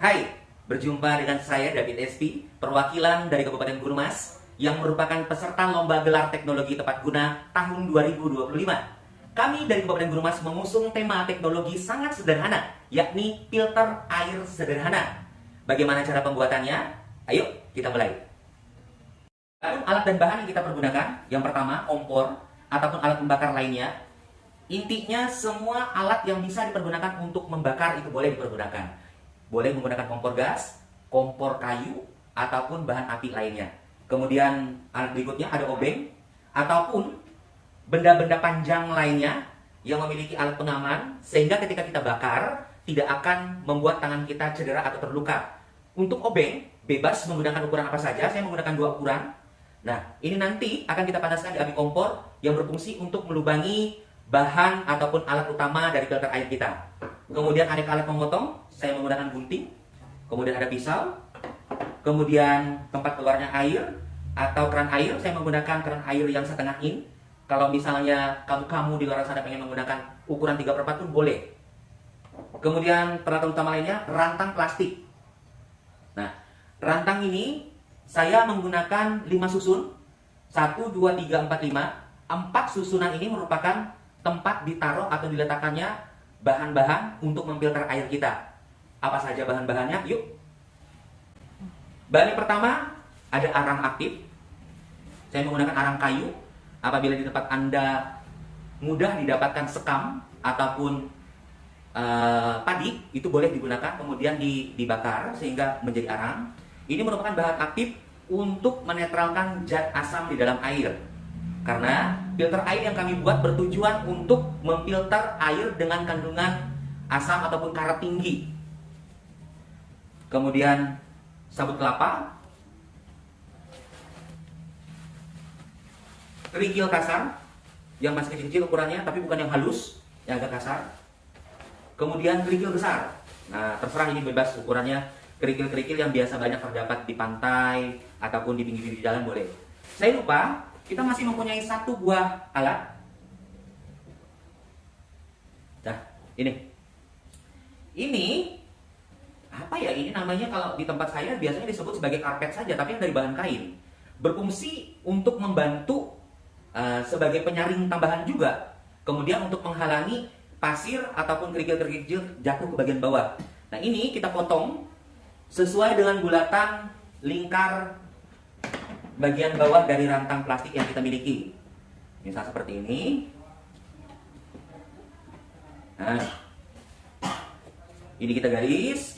Hai, berjumpa dengan saya David SP, perwakilan dari Kabupaten Gunung Mas yang merupakan peserta Lomba Gelar Teknologi Tepat Guna tahun 2025. Kami dari Kabupaten Gunung Mas mengusung tema teknologi sangat sederhana, yakni filter air sederhana. Bagaimana cara pembuatannya? Ayo kita mulai. Alat dan bahan yang kita pergunakan, yang pertama kompor ataupun alat pembakar lainnya. Intinya semua alat yang bisa dipergunakan untuk membakar itu boleh dipergunakan. Boleh menggunakan kompor gas, kompor kayu, ataupun bahan api lainnya. Kemudian alat berikutnya ada obeng, ataupun benda-benda panjang lainnya yang memiliki alat pengaman, sehingga ketika kita bakar, tidak akan membuat tangan kita cedera atau terluka. Untuk obeng, bebas menggunakan ukuran apa saja, saya menggunakan 2 ukuran. Nah, ini nanti akan kita panaskan di api kompor yang berfungsi untuk melubangi bahan ataupun alat utama dari filter air kita. Kemudian ada alat memotong, saya menggunakan gunting. Kemudian ada pisau. Kemudian tempat keluarnya air atau keran air, saya menggunakan keran air yang setengah in. Kalau misalnya kamu di luar sana pengen menggunakan ukuran 3/4 pun boleh. Kemudian peralatan utama lainnya, rantang plastik. Nah, rantang ini saya menggunakan 5 susun. 1, 2, 3, 4, 5. 4 susunan ini merupakan tempat ditaruh atau diletakkannya bahan-bahan untuk memfilter air kita. Apa saja bahan-bahannya? Yuk. Bahan yang pertama ada arang aktif. Saya menggunakan arang kayu. Apabila di tempat Anda mudah didapatkan sekam ataupun padi, itu boleh digunakan kemudian dibakar sehingga menjadi arang. Ini merupakan bahan aktif untuk menetralkan zat asam di dalam air. Karena filter air yang kami buat bertujuan untuk memfilter air dengan kandungan asam ataupun karat tinggi. Kemudian sabut kelapa, kerikil kasar yang masih kecil-kecil ukurannya, tapi bukan yang halus, yang agak kasar. Kemudian kerikil besar. Nah, terserah ini bebas ukurannya. Kerikil-kerikil yang biasa banyak terdapat di pantai ataupun di pinggir-pinggir jalan boleh. Saya lupa, kita masih mempunyai 1 buah alat. Nah, ini apa ya? Ini namanya kalau di tempat saya biasanya disebut sebagai karpet saja, tapi yang dari bahan kain. Berfungsi untuk membantu sebagai penyaring tambahan juga. Kemudian untuk menghalangi pasir ataupun kerikil-kerikil jatuh ke bagian bawah. Nah, ini kita potong sesuai dengan bulatan lingkar bagian bawah dari rantang plastik yang kita miliki. Misal seperti ini. Nah, ini kita garis,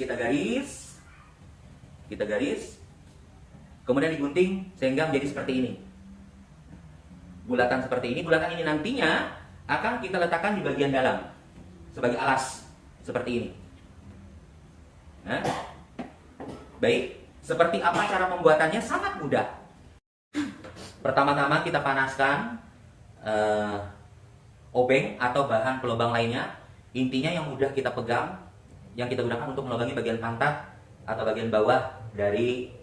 kemudian digunting sehingga menjadi seperti ini. Bulatan seperti ini, bulatan ini nantinya akan kita letakkan di bagian dalam sebagai alas seperti ini. Nah, baik, seperti apa cara pembuatannya? Sangat mudah. Pertama-tama kita panaskan obeng atau bahan pelubang lainnya. Intinya yang mudah kita pegang, yang kita gunakan untuk melubangi bagian pantat atau bagian bawah dari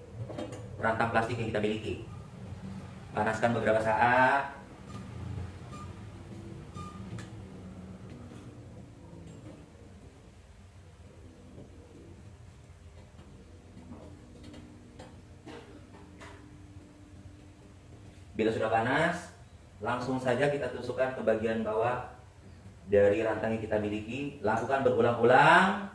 rantang plastik yang kita miliki. Panaskan beberapa saat. Bila sudah panas, langsung saja kita tusukkan ke bagian bawah dari rantang yang kita miliki. Lakukan berulang-ulang.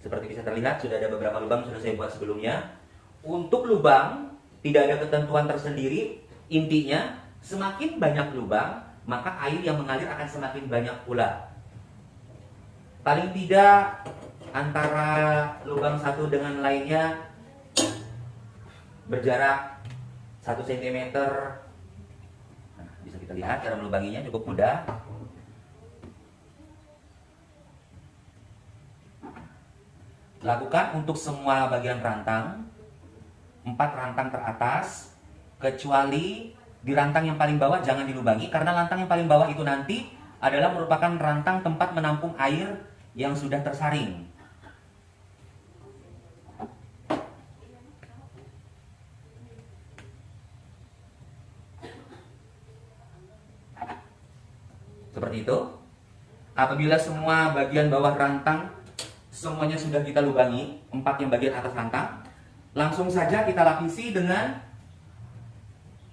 Seperti bisa terlihat, sudah ada beberapa lubang sudah saya buat sebelumnya. Untuk lubang, tidak ada ketentuan tersendiri. Intinya, semakin banyak lubang, maka air yang mengalir akan semakin banyak pula. Paling tidak, antara lubang satu dengan lainnya berjarak 1 cm. Nah, bisa kita lihat cara melubanginya cukup mudah. Lakukan untuk semua bagian rantang, 4 rantang teratas, kecuali di rantang yang paling bawah jangan dilubangi, karena rantang yang paling bawah itu nanti adalah merupakan rantang tempat menampung air yang sudah tersaring. Seperti itu. Apabila semua bagian bawah rantang semuanya sudah kita lubangi, 4 yang bagian atas rantang. Langsung saja kita lapisi dengan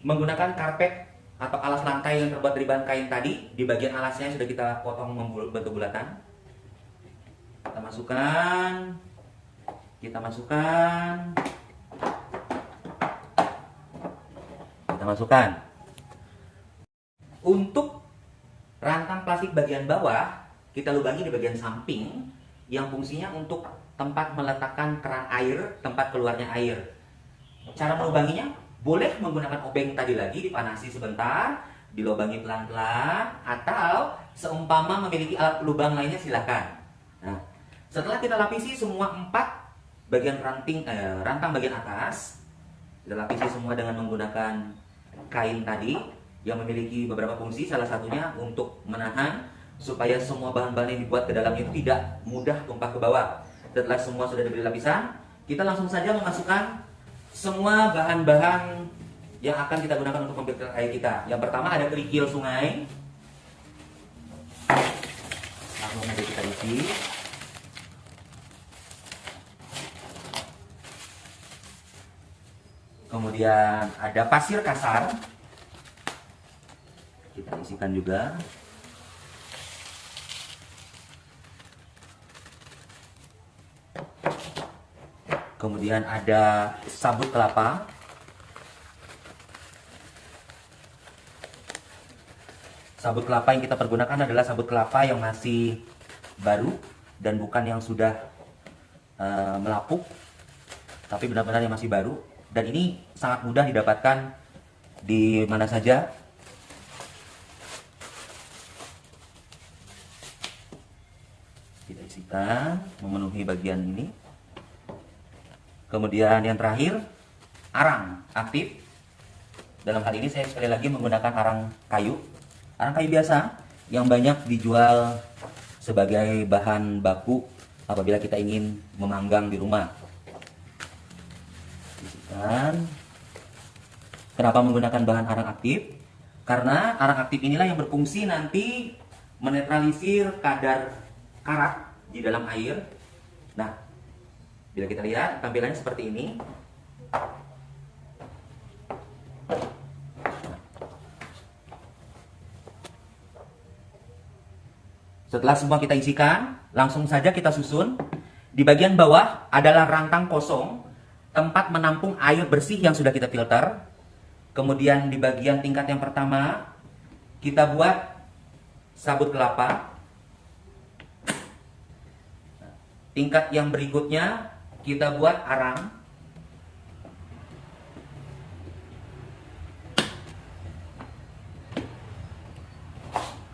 menggunakan karpet atau alas lantai yang terbuat dari bahan kain tadi. Di bagian alasnya sudah kita potong membentuk bulatan. Kita masukkan, kita masukkan. Untuk rantang plastik bagian bawah, kita lubangi di bagian samping yang fungsinya untuk tempat meletakkan keran air, tempat keluarnya air. Cara melubanginya boleh menggunakan obeng tadi lagi, dipanasi sebentar, dilubangi pelan-pelan, atau seumpama memiliki alat lubang lainnya silakan. Nah, setelah kita lapisi semua 4 bagian rantang bagian atas, kita lapisi semua dengan menggunakan kain tadi yang memiliki beberapa fungsi, salah satunya untuk menahan supaya semua bahan-bahan yang dibuat ke dalamnya itu tidak mudah tumpah ke bawah. Setelah semua sudah diberi lapisan, kita langsung saja memasukkan semua bahan-bahan yang akan kita gunakan untuk memfilter air kita. Yang pertama ada kerikil sungai. Langsung saja kita isi. Kemudian ada pasir kasar. Kita isikan juga. Kemudian ada sabut kelapa. Sabut kelapa yang kita pergunakan adalah sabut kelapa yang masih baru dan bukan yang sudah melapuk, tapi benar-benar yang masih baru. Dan ini sangat mudah didapatkan di mana saja. Kita isikan memenuhi bagian ini. Kemudian yang terakhir, arang aktif. Dalam hal ini saya sekali lagi menggunakan arang kayu biasa yang banyak dijual sebagai bahan baku apabila kita ingin memanggang di rumah. Isikan. Kenapa menggunakan bahan arang aktif? Karena arang aktif inilah yang berfungsi nanti menetralisir kadar karat di dalam air. Nah, bila kita lihat tampilannya seperti ini. Setelah semua kita isikan, langsung saja kita susun. Di bagian bawah adalah rantang kosong, tempat menampung air bersih yang sudah kita filter. Kemudian di bagian tingkat yang pertama, kita buat sabut kelapa. Tingkat yang berikutnya, kita buat arang.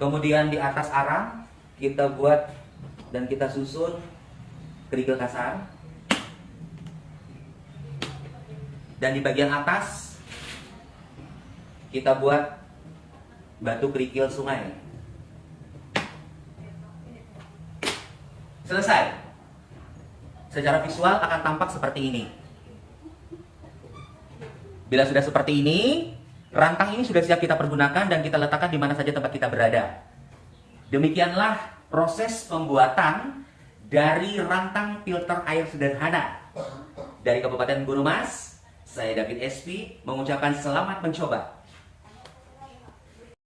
Kemudian di atas arang kita buat dan kita susun kerikil kasar. Dan di bagian atas kita buat batu kerikil sungai. Selesai. Secara visual akan tampak seperti ini. Bila sudah seperti ini, rantang ini sudah siap kita pergunakan dan kita letakkan di mana saja tempat kita berada. Demikianlah proses pembuatan dari rantang filter air sederhana. Dari Kabupaten Gunung Mas, saya David SP mengucapkan selamat mencoba.